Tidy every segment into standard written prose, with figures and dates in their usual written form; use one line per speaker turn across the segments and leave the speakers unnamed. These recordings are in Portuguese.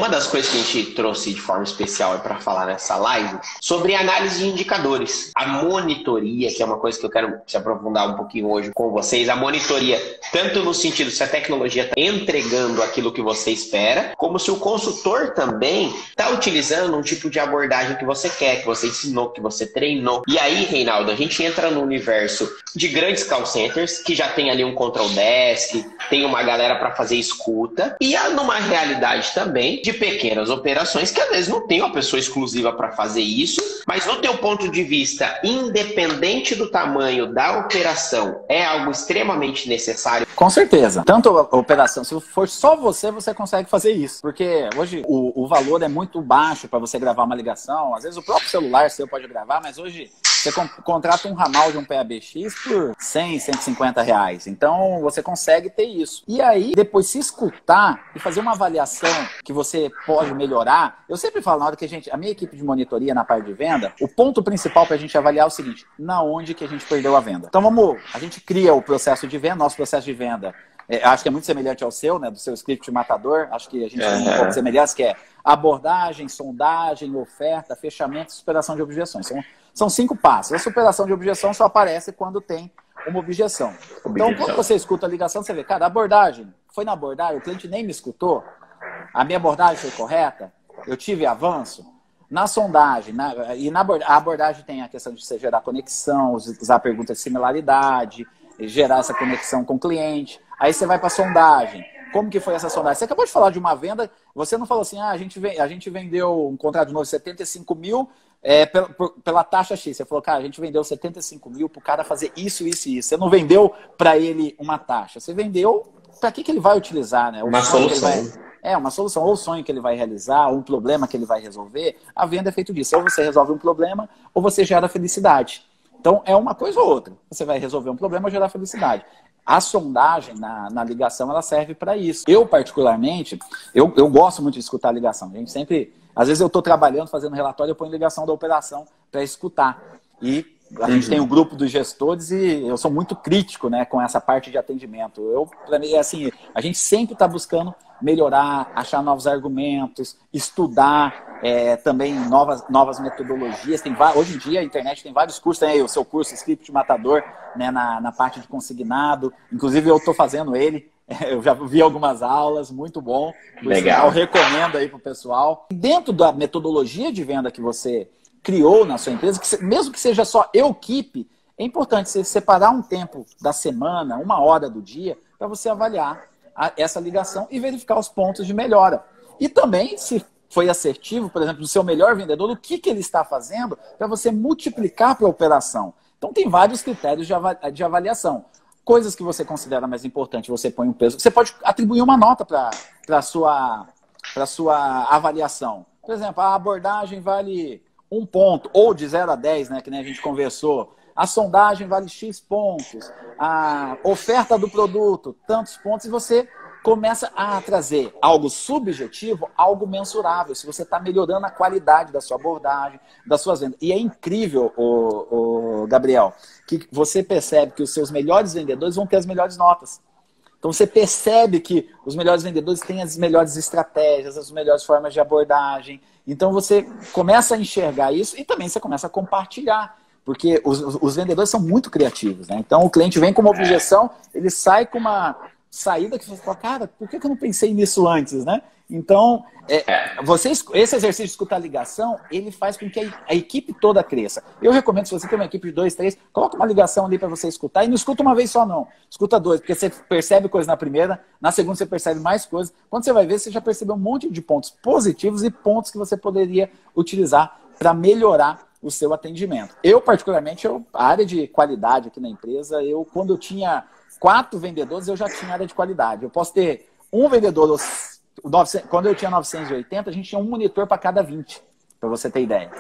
uma das coisas que a gente trouxe de forma especial para falar nessa live sobre análise de indicadores. A monitoria, que é uma coisa que eu quero se aprofundar um pouquinho hoje com vocês, a monitoria, tanto no sentido se a tecnologia está entregando aquilo que você espera, como se o consultor também está utilizando um tipo de abordagem que você quer, que você ensinou, que você treinou. E aí, Reinaldo, a gente entra no universo de grandes call centers, que já tem ali um control desk, tem uma galera para fazer escuta, e há numa realidade também de pequenas operações que às vezes não tem uma pessoa exclusiva para fazer isso, mas no teu ponto de vista, independente do tamanho da operação, é algo extremamente necessário?
Com certeza. Tanto a operação, se for só você, você consegue fazer isso. Porque hoje o valor é muito baixo para você gravar uma ligação. Às vezes o próprio celular seu pode gravar, mas hoje você contrata um ramal de um PABX por 100, 150 reais. Então, você consegue ter isso. E aí, depois se escutar e fazer uma avaliação que você pode melhorar. Eu sempre falo, na hora que a minha equipe de monitoria na parte de venda, o ponto principal para a gente avaliar é o seguinte: na onde que a gente perdeu a venda. Então, a gente cria o processo de venda, nosso processo de venda. Acho que é muito semelhante ao seu, né? Do seu script matador. Acho que a gente tem um pouco de semelhança, que é abordagem, sondagem, oferta, fechamento e superação de objeções. São 5 passos. A superação de objeção só aparece quando tem uma objeção. Então, quando você escuta a ligação, você vê, cara, a abordagem, foi na abordagem, o cliente nem me escutou, a minha abordagem foi correta, eu tive avanço. Na sondagem, a abordagem tem a questão de você gerar conexão, usar perguntas de similaridade, gerar essa conexão com o cliente. Aí você vai para a sondagem. Como que foi essa sondagem? Você acabou de falar de uma venda, você não falou assim, a gente vendeu um contrato de novo, 75 mil pela taxa X. Você falou, cara, a gente vendeu 75 mil para o cara fazer isso, isso e isso. Você não vendeu para ele uma taxa, você vendeu para que ele vai utilizar, né?
Uma solução.
Uma solução, ou o sonho que ele vai realizar, ou um problema que ele vai resolver. A venda é feito disso. Ou você resolve um problema, ou você gera felicidade. Então, é uma coisa ou outra. Você vai resolver um problema ou gerar felicidade. A sondagem na ligação, ela serve para isso. Eu, particularmente, eu gosto muito de escutar a ligação. A gente sempre, às vezes eu estou trabalhando, fazendo relatório, eu ponho ligação da operação para escutar. E a gente tem um grupo dos gestores e eu sou muito crítico, né, com essa parte de atendimento. Para mim, assim, a gente sempre está buscando melhorar, achar novos argumentos, estudar também novas metodologias. Hoje em dia a internet tem vários cursos, tem aí o seu curso Script Matador, né, na parte de consignado. Inclusive eu estou fazendo ele, eu já vi algumas aulas, muito bom.
Legal.
Eu recomendo aí para o pessoal. Dentro da metodologia de venda que você criou na sua empresa, mesmo que seja só equipe, é importante você separar um tempo da semana, 1 hora do dia, para você avaliar essa ligação e verificar os pontos de melhora. E também, se foi assertivo, por exemplo, do seu melhor vendedor, o que ele está fazendo para você multiplicar para a operação. Então, tem vários critérios de avaliação. Coisas que você considera mais importante, você põe um peso. Você pode atribuir uma nota para a sua avaliação. Por exemplo, a abordagem vale 1 ponto, ou de 0 a 10, né, que nem a gente conversou. A sondagem vale X pontos. A oferta do produto, tantos pontos. E você começa a trazer algo subjetivo, algo mensurável. Se você está melhorando a qualidade da sua abordagem, das suas vendas. E é incrível, Gabriel, que você percebe que os seus melhores vendedores vão ter as melhores notas. Então você percebe que os melhores vendedores têm as melhores estratégias, as melhores formas de abordagem. Então você começa a enxergar isso e também você começa a compartilhar. Porque os vendedores são muito criativos, né? Então o cliente vem com uma objeção, ele sai com uma saída que você fala, cara, por que eu não pensei nisso antes, né? Então, esse exercício de escutar a ligação, ele faz com que a equipe toda cresça. Eu recomendo, se você tem uma equipe de 2, 3, coloca uma ligação ali para você escutar. E não escuta uma vez só, não. Escuta 2, porque você percebe coisa na primeira, na segunda você percebe mais coisas. Quando você vai ver, você já percebeu um monte de pontos positivos e pontos que você poderia utilizar para melhorar o seu atendimento. Eu, particularmente, a área de qualidade aqui na empresa, quando eu tinha 4 vendedores, eu já tinha área de qualidade. Eu posso ter um vendedor, quando eu tinha 980, a gente tinha um monitor para cada 20, para você ter ideia.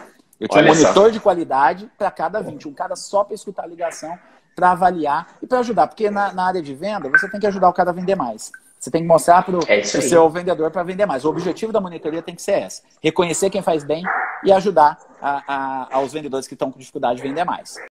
Eu tinha um monitor de qualidade para cada 20, um cara só para escutar a ligação, para avaliar e para ajudar. Porque na área de venda, você tem que ajudar o cara a vender mais. Você tem que mostrar para o seu vendedor para vender mais. O objetivo da monitoria tem que ser esse. Reconhecer quem faz bem e ajudar aos vendedores que estão com dificuldade de vender mais.